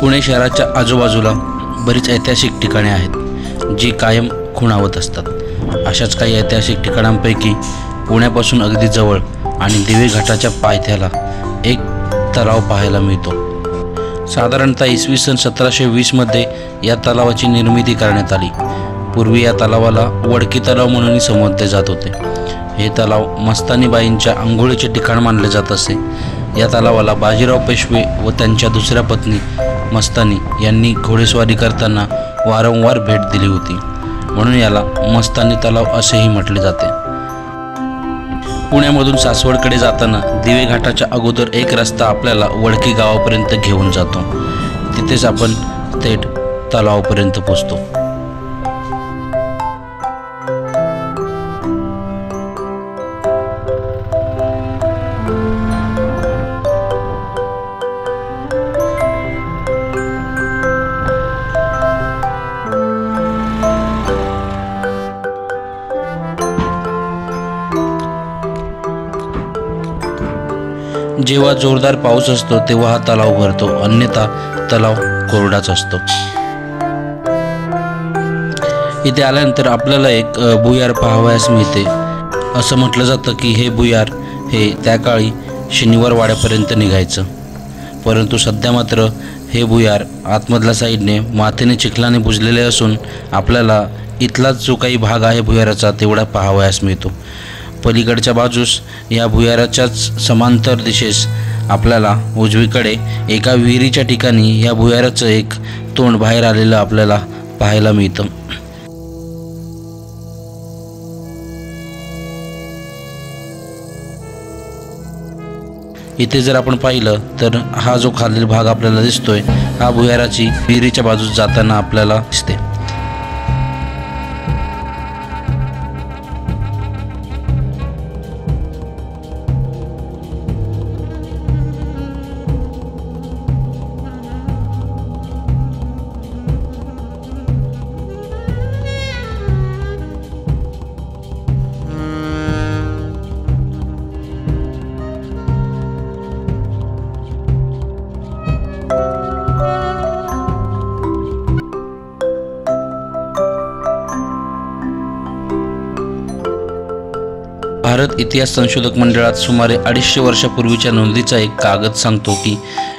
पुणे शहराच्या आजूबाजूला बरीच ऐतिहासिक ठिकाणे आहेत जी कायम खुणावत असतात। अशाच काही ऐतिहासिक ठिकाणांपैकी पुण्यापासून अगदी जवळ आणि दिवे घाटाच्या पायथ्याला एक तलाव पाहायला मिळतो। साधारणतः इसवी सन 1720 मध्ये या तलावाची निर्मिती करण्यात आली। पूर्वी या तलावाला वडकी तलाव म्हणूनही संबोधले जात होते। हे तलाव मस्तानीबाईंच्या अंघोळीचे ठिकाण मानले जात असे। या तलावाला बाजीराव पेशवे व त्यांच्या दुसऱ्या पत्नी मस्तानी यांनी घोडेस्वारी करताना वारंवार भेट दिली होती, म्हणून याला मस्तानी तलाव असेही म्हटले जाते। पुण्यामधून सासवडकडे जाताना दिवे घाटाच्या अगोदर एक रस्ता आपल्याला वडकी गावापर्यंत घेऊन जातो। तिथेच आपण थेट तलावापर्यंत पोहोचतो। जेव्हा जोरदार पाऊस असतो तेव्हा हा तलाव भरतो, अन्यथा तलाव कोरडाच असतो। इथे आल्यानंतर आपल्याला एक भुयार पाहावयास मिळते। असं म्हटलं जातं की हे भुयार हे त्या काळी शनिवार वाड्यापर्यंत निघायचं, परंतु सध्या मात्र हे भुयार आतमधल्या साईडने मातीने चिखलाने बुजलेले असून आपल्याला इथलाच जो काही भाग आहे भुयाराचा तेवढा पाहावयास मिळतो। पलीकडच्या बाजूस या भुयाराच्याच समांतर दिशेस आपल्याला उजवीकडे एका विहिरीच्या ठिकाणी या भुयाराचं एक तोंड बाहेर आलेलं आपल्याला पाहायला मिळतं। इथे जर आपण पाहिलं तर हा जो खालील भाग आपल्याला दिसतोय हा भुयाराची विहिरीच्या बाजूस जाताना आपल्याला दिसते। भारत इतिहास संशोधक मंडळात सुमारे 250 वर्षापूर्वीच्या नोंदीचा एक कागद सांगतो की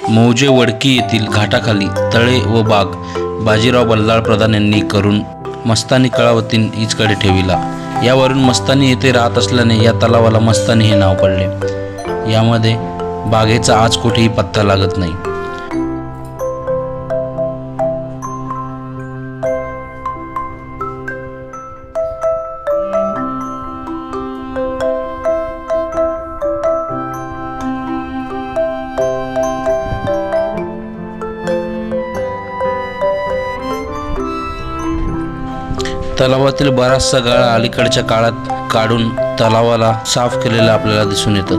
मौजे वडकी येथील घाटाखाली तळे व बाग बाजीराव बल्लाळ प्रधान यांनी करून मस्तानी कळावतीन हीचकडे ठेविला। यावरून मस्तानी येथे राहत असल्याने या तलावाला मस्तानी हे नाव पडले। यामध्ये बागेचा आज कुठेही पत्ता लागत नाही। तलावातील बराचसा गाळा अलीकडच्या काळात काढून तलावाला साफ केलेला आपल्याला दिसून येतं।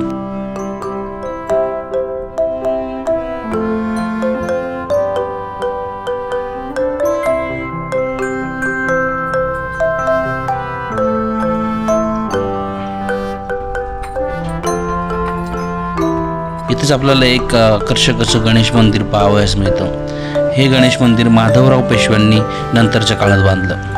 इथेच आपल्याला एक आकर्षक असं गणेश मंदिर पाहावयास मिळतं। हे गणेश मंदिर माधवराव पेशव्यांनी नंतरच्या काळात बांधलं।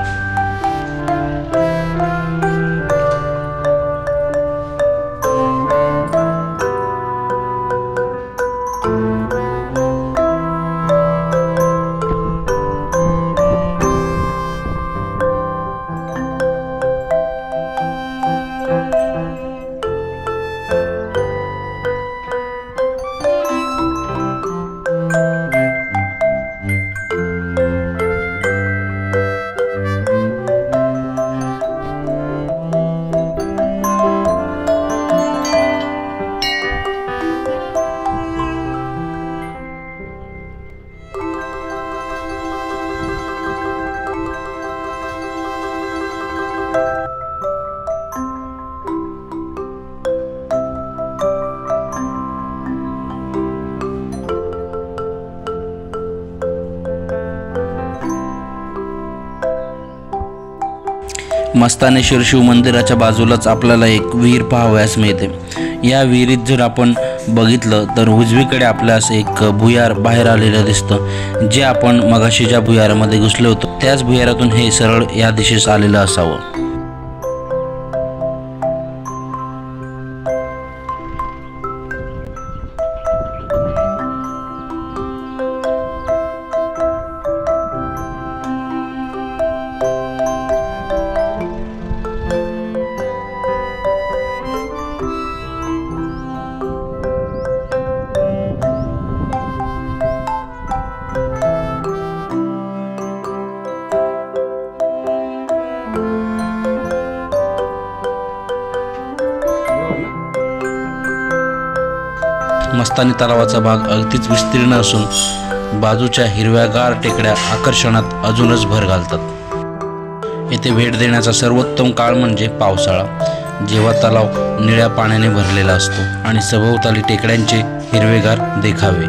मस्तानेश्वर शिव मंदिराच्या बाजूलाच आपल्याला एक विहीर पाहावयास मिळते। या विहिरीत जर आपण बघितलं तर उजवीकडे आपल्यास एक भुयार बाहेर आलेलं दिसतं, जे आपण मगाशी ज्या भुयारामध्ये घुसलो होतो त्याच भुयारातून हे सरळ या दिशेस आलेलं असावं. मस्तानी तलावाचा भाग अगदीच विस्तीर्ण असून बाजूच्या हिरव्यागार टेकड्या आकर्षणात अजूनच भर घालतात. येथे भेट देण्याचा सर्वोत्तम काळ म्हणजे पावसाळा, जेव्हा तलाव निळ्या पाण्याने भरलेला असतो आणि सभोवताली टेकड्यांचे हिरवेगार देखावे.